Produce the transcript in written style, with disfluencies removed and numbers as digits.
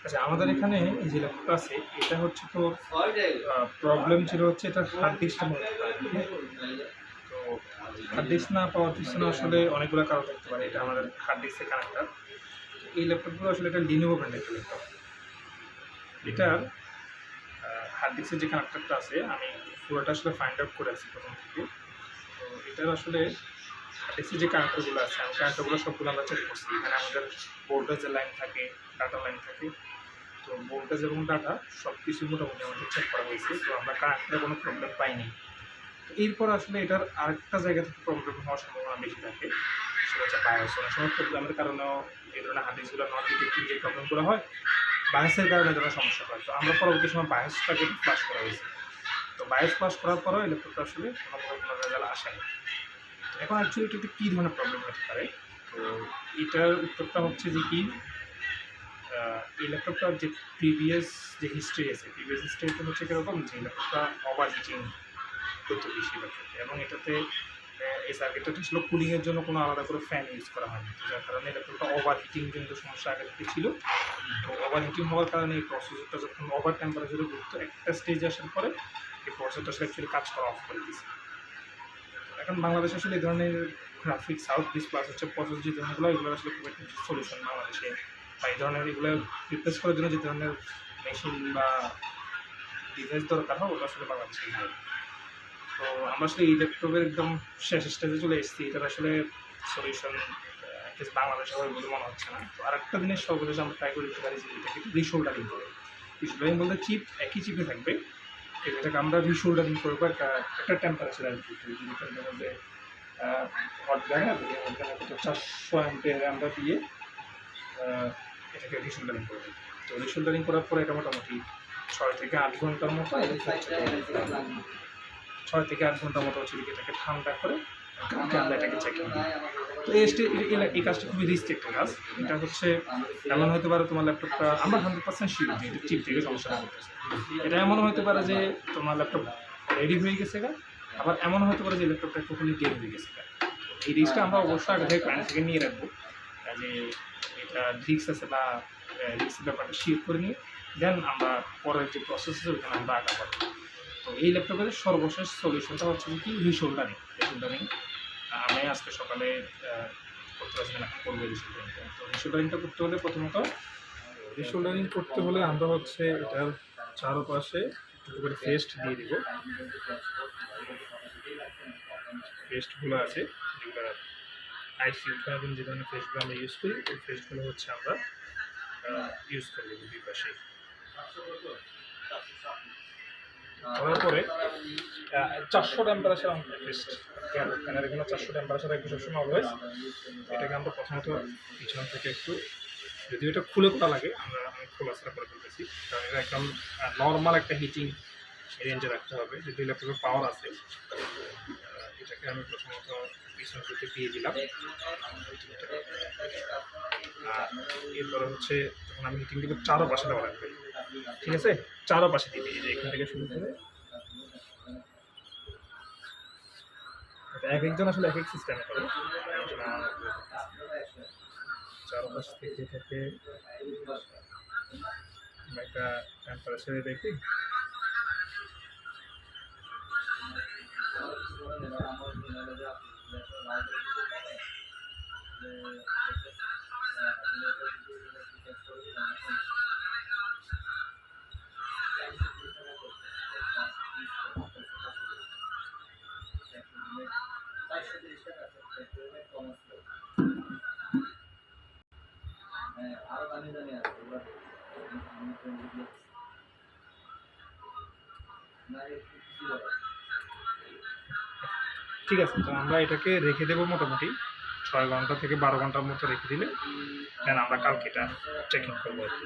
আচ্ছা, আমাদের এখানে এই যে ল্যাপটপটা আছে, এটা হচ্ছে তো প্রবলেম ছিল হচ্ছে এটার হার্ড ডিস্কটা মনে হতে পারে। তো হার্ড ডিস্ক না পাওয়ার পিছনে আসলে অনেকগুলো কারণ থাকতে পারে। এটা আমাদের হার্ড ডিস্কের কানেক্টর। এই ল্যাপটপগুলো আসলে এটা লিনোভো ব্র্যান্ডের একটা ল্যাপটপ। এটার হার্ড ডিস্কের যে কানেক্টরটা আছে, আমি পুরোটা আসলে ফাইন্ড আউট করে আছি প্রথম থেকে। তো এটার আসলে হার্ড ডিস্কের যে কানেক্টরগুলো আছে, আমি কানেক্টরগুলো সবগুলো আমরা চেক করছি। এখানে আমাদের ভোল্টেজের লাইন থাকে, ডাটা লাইন থাকে। তো ভোল্টেজ এবং ডাটা সব কিছু মোটামুটি আমাদের চেক করা হয়েছে। তো আমরা কানেক্টরে কোনো প্রবলেম পাইনি। এরপর আসলে এটার আরেকটা জায়গা থেকে প্রবলেম হওয়ার সম্ভাবনা বেশি থাকে। সেটা হচ্ছে বায়োস। অনেক সময় প্রবলেমের কারণেও এই ধরনের হার্ড ডিস্কগুলো নন ডিটেক্টিভ যে প্রবলেমগুলো হয়, বায়োসের কারণে এই ধরনের সমস্যা হয়। তো আমরা পরবর্তী সময় বায়োসটাকে ফ্লাশ করা হয়েছে। তো বায়োস ফ্লাশ করার পরেও এই ল্যাপটপটা আসলে কোনো রেজাল্ট আসেনি। তো এখন অ্যাকচুয়ালি এটাতে কী ধরনের প্রবলেম হতে পারে? তো এটার উত্তরটা হচ্ছে যে কি, এই ল্যাপটপটার যে প্রিভিয়াস যে হিস্ট্রি আছে, প্রিভিয়াস হিস্ট্রিটা হচ্ছে কীরকম, যে ল্যাপটপটা ওভার হিটিং হতো বেশিরভাগ ক্ষেত্রে, এবং এটাতে এই সার্কিটটা ছিল কুলিংয়ের জন্য কোনো আলাদা করে ফ্যান ইউজ করা হয়নি। যার কারণে ল্যাপটপটা ওভার হিটিং কিন্তু সমস্যা আগে থেকে ছিল। তো ওভার হিটিং হওয়ার কারণে এই প্রসেসরটা যখন ওভার টেম্পারেচারে ঘুরতো, একটা স্টেজে আসার পরে এই প্রসেসরটা আসলে অ্যাকচুয়ালি কাজ করা অফ করে দিয়েছে। এখন বাংলাদেশে আসলে এই ধরনের গ্রাফিক্স আউট ডিস প্লাস হচ্ছে প্রসেস যে ধরনেরগুলো, এগুলো আসলে খুব একটা সলিউশন বাংলাদেশে, বা এই ধরনের এগুলো রিপ্লেস করার জন্য যে ধরনের মেশিন বা ডিভাইস দরকার হয়, ওটা আসলে বাংলাদেশে নাই। তো আমরা আসলে এই ল্যাপটপের একদম শেষ স্টেজে চলে এসেছি। এটার আসলে সলিউশন বাংলাদেশে হবে বলে মনে হচ্ছে না। তো আরেকটা জিনিস সর্বশেষে আমরা ট্রাই করে দিতে পারি যে এটাকে একটু রিশোল্ডারিং করে। রিশোল্ডারিং বলতে চিপ একই চিপে থাকবে, এটাকে আমরা রিশোল্ডারিং করবো একটা টেম্পারেচার আর কি। যেটার মধ্যে হট গানে হট গানে 400 অ্যাম্পিয়ারে আমরা দিয়ে এটাকে রিশোল্ডারিং করবো। তো রিশোল্ডারিং করার পরে এটা মোটামুটি 6 থেকে 8 ঘন্টার মতো 6 থেকে 8 ঘন্টার মতো হচ্ছে এটাকে ঠান্ডা করে কালকে আমরা এটাকে চেকিং দিই। তো এই কাজটা খুবই রিস্ক একটা কাজ। এটা হচ্ছে এমন হতে পারে তোমার ল্যাপটপটা, আমরা 100% শিওর যে এটা চিপ থেকে সমস্যাটা করতেছে। এটা এমন হতে পারে যে তোমার ল্যাপটপ রেডি হয়ে গেছে গা, আবার এমন হতে পারে যে ল্যাপটপটা টোটালি ডেড হয়ে গেছে গা। এই রিস্কটা আমরা অবশ্যই আগে থেকে ক্লায়েন্ট থেকে নিয়ে রাখবো, যে এটা রিস্ক আছে বা রিস্কের ব্যাপারটা শিওর করে নিয়ে দেন আমরা পরের যে প্রসেস আছে ওইখানে আমরা আগাবো। তো এই ল্যাপটপের সর্বশেষ সলিউশনটা হচ্ছে কি রিশোল্ডারিং। আমি আজকে সকালে করতে পারছিলাম, এখন করবো রিশোল্ডারিংটা। তো রিশোল্ডারিংটা করতে হলে প্রথমত আমরা হচ্ছে এটার চারপাশে একটু করে পেস্ট দিয়ে দিব। পেস্টগুলো আছে যেগুলো আইসি উঠানোর জন্য যে ধরনের পেস্টগুলো আমরা ইউজ করি, ওই পেস্টগুলো হচ্ছে আমরা ইউজ করে দেবো দুই পাশে। করার পরে 400 টেম্পারেচার আমাদের পেস্ট, ফ্যানের এখানে 400 টেম্পারেচার রাখবো সবসময় অলওয়েজ। এটাকে আমরা প্রথমত পিছন থেকে একটু, যদিও এটা খুলে করা লাগে, আমি খোলাছাড়া করে ফেলতেছি, কারণ এটা একদম নর্মাল একটা হিটিং রেঞ্জে রাখতে হবে। যদি ল্যাপটপের পাওয়ার আছে, এটাকে আমি প্রথমত পিছন থেকে দিয়ে দিলাম। আর এরপরে হচ্ছে যখন আমি হিটিং দিব, চারোপাশে দেওয়া লাগবে, ঠিক আছে? চারোপাশে দিবি, যে এখান থেকে শুরু করে এক একজন আসলে এক এক সিস্টেমে করে। চারপাশ থেকে এটাকে একটা টেম্পারেচারে রেখে ঠিক আছে। তো আমরা এটাকে রেখে দেবো মোটামুটি 6 ঘন্টা থেকে 12 ঘন্টার মতো রেখে দিলে দেন আমরা কালকে এটা চেকিং করবো আর কি।